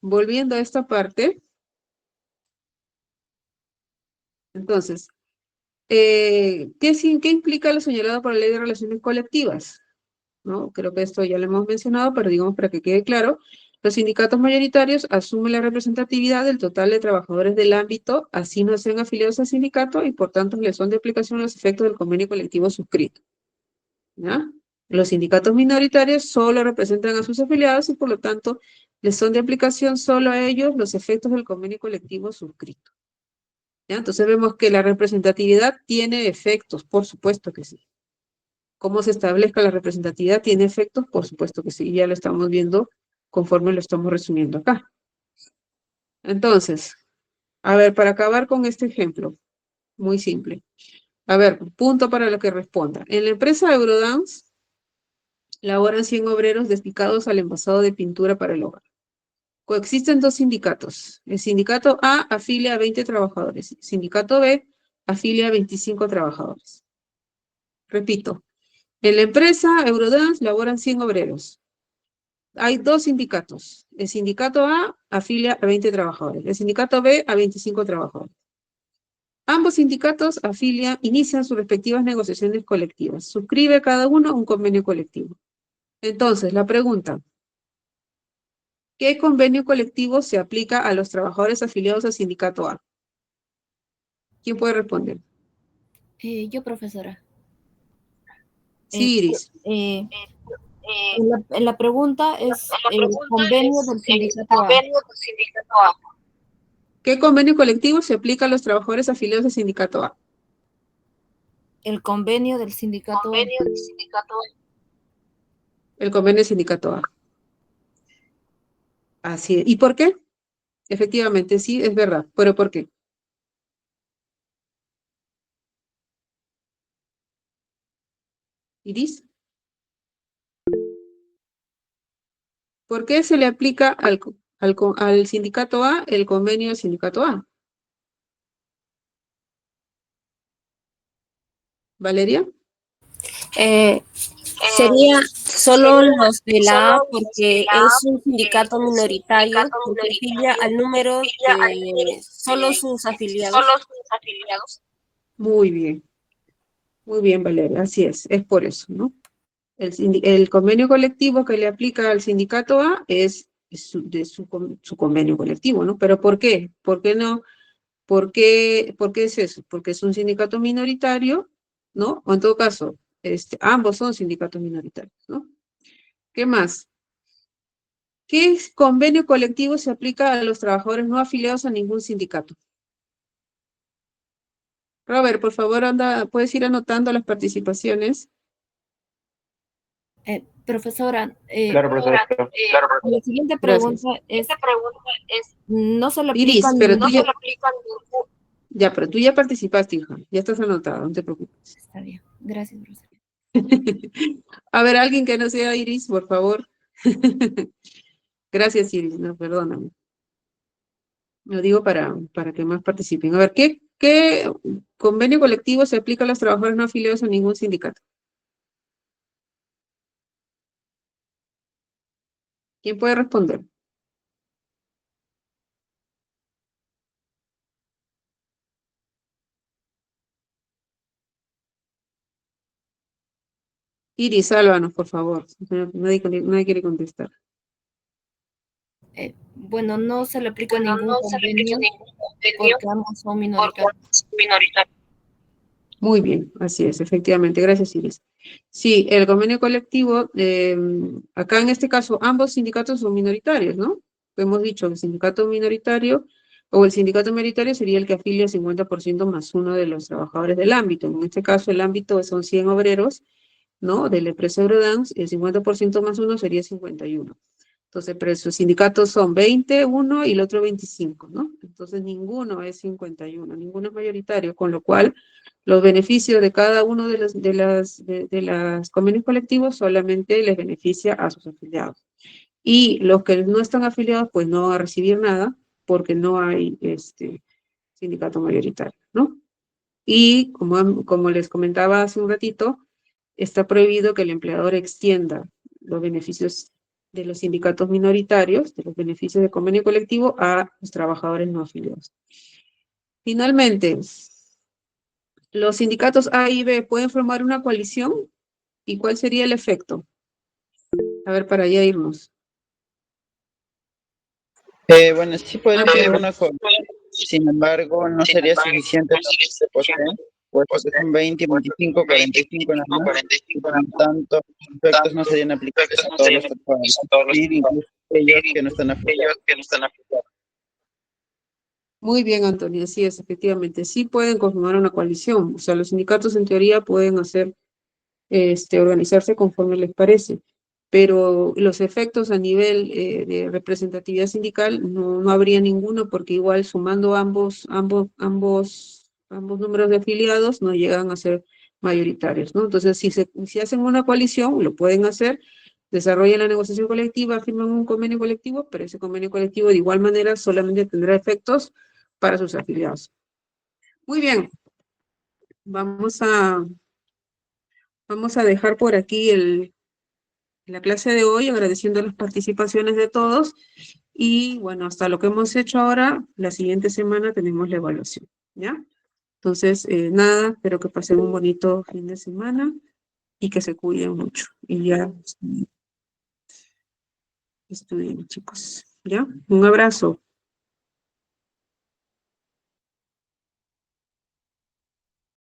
volviendo a esta parte, entonces, ¿qué implica lo señalado por la Ley de Relaciones Colectivas? ¿No? Creo que esto ya lo hemos mencionado, pero digamos para que quede claro, los sindicatos mayoritarios asumen la representatividad del total de trabajadores del ámbito, así no sean afiliados al sindicato y por tanto les son de aplicación los efectos del convenio colectivo suscrito. ¿Ya? Los sindicatos minoritarios solo representan a sus afiliados y por lo tanto les son de aplicación solo a ellos los efectos del convenio colectivo suscrito. ¿Ya? Entonces vemos que la representatividad tiene efectos, por supuesto que sí. ¿Cómo se establezca la representatividad? ¿Tiene efectos? Por supuesto que sí, ya lo estamos viendo conforme lo estamos resumiendo acá. Entonces, a ver, para acabar con este ejemplo, muy simple. A ver, punto para lo que responda. En la empresa Eurodance laboran 100 obreros dedicados al envasado de pintura para el hogar. Coexisten dos sindicatos. El sindicato A afilia a 20 trabajadores. El sindicato B afilia a 25 trabajadores. Repito, en la empresa Eurodance laboran 100 obreros. Hay dos sindicatos. El sindicato A afilia a 20 trabajadores. El sindicato B a 25 trabajadores. Ambos sindicatos inician sus respectivas negociaciones colectivas. Suscribe cada uno un convenio colectivo. Entonces, la pregunta, ¿qué convenio colectivo se aplica a los trabajadores afiliados al sindicato A? ¿Quién puede responder? Yo, profesora. Sí, Iris. En la pregunta es el convenio del sindicato A. ¿Qué convenio colectivo se aplica a los trabajadores afiliados al sindicato A? El convenio del sindicato A. El convenio del sindicato A. Así es. ¿Y por qué? Efectivamente, sí, es verdad. ¿Pero por qué? Iris. ¿Por qué se le aplica al sindicato A el convenio del sindicato A? ¿Valeria? Sería solo los de la A porque es un sindicato minoritario que afilia al número de solo sus afiliados. Muy bien, Valeria, así es por eso, ¿no? El convenio colectivo que le aplica al sindicato A es su convenio colectivo, ¿no? ¿Pero por qué? ¿Por qué no? ¿Por qué es eso? Porque es un sindicato minoritario, ¿no? O en todo caso, ambos son sindicatos minoritarios, ¿no? ¿Qué más? ¿Qué convenio colectivo se aplica a los trabajadores no afiliados a ningún sindicato? Robert, por favor, puedes ir anotando las participaciones. Profesora, Claro, profesora. la siguiente pregunta es, no se le aplica Iris, pero tú ningún... ya, pero tú ya participaste, hija. Ya estás anotada, no te preocupes. Está bien, gracias, profesora. A ver, alguien que no sea Iris, por favor. Gracias, Iris. No, perdóname. Lo digo para que más participen. A ver, ¿qué convenio colectivo se aplica a los trabajadores no afiliados a ningún sindicato? ¿Quién puede responder? Iris, sálvanos, por favor. Nadie quiere contestar. Bueno, no se le aplica ningún convenio porque ambos son minoritarios. Muy bien, así es, efectivamente. Gracias, Iris. Sí, el convenio colectivo, acá en este caso, ambos sindicatos son minoritarios, ¿no? Hemos dicho que el sindicato minoritario o el sindicato minoritario sería el que afilia 50% más uno de los trabajadores del ámbito. En este caso, el ámbito son 100 obreros, ¿no? De la empresa Eurodance, el 50% más uno sería 51. Entonces, pero sus sindicatos son 20, uno y el otro 25, ¿no? Entonces, ninguno es 51, ninguno es mayoritario, con lo cual los beneficios de cada uno de las convenios colectivos solamente les beneficia a sus afiliados. Y los que no están afiliados, pues no van a recibir nada porque no hay sindicato mayoritario, ¿no? Y como les comentaba hace un ratito, está prohibido que el empleador extienda los beneficios de los sindicatos minoritarios, de los beneficios de convenio colectivo, a los trabajadores no afiliados. Finalmente, los sindicatos A y B pueden formar una coalición. ¿Y cuál sería el efecto? A ver, para ya irnos. Bueno, sí podría ser una coalición, sin embargo, no sería suficiente el 20%, puesto que son 20, 25, 45 nada más, y por lo tanto, los efectos no serían aplicables a todos los trabajadores, incluso aquellos que no están afiliados. Muy bien, Antonio, sí es, efectivamente, sí pueden conformar una coalición, o sea, los sindicatos en teoría pueden hacer, organizarse conforme les parece, pero los efectos a nivel de representatividad sindical no habría ninguno, porque igual sumando ambos números de afiliados no llegan a ser mayoritarios, ¿no? Entonces, si hacen una coalición, lo pueden hacer, desarrollan la negociación colectiva, firman un convenio colectivo, pero ese convenio colectivo de igual manera solamente tendrá efectos para sus afiliados. Muy bien, vamos a dejar por aquí la clase de hoy, agradeciendo las participaciones de todos, y bueno, hasta lo que hemos hecho ahora, la siguiente semana tenemos la evaluación, ¿ya? Entonces, nada, espero que pasen un bonito fin de semana y que se cuiden mucho, y ya estudien, chicos, ¿ya? Un abrazo.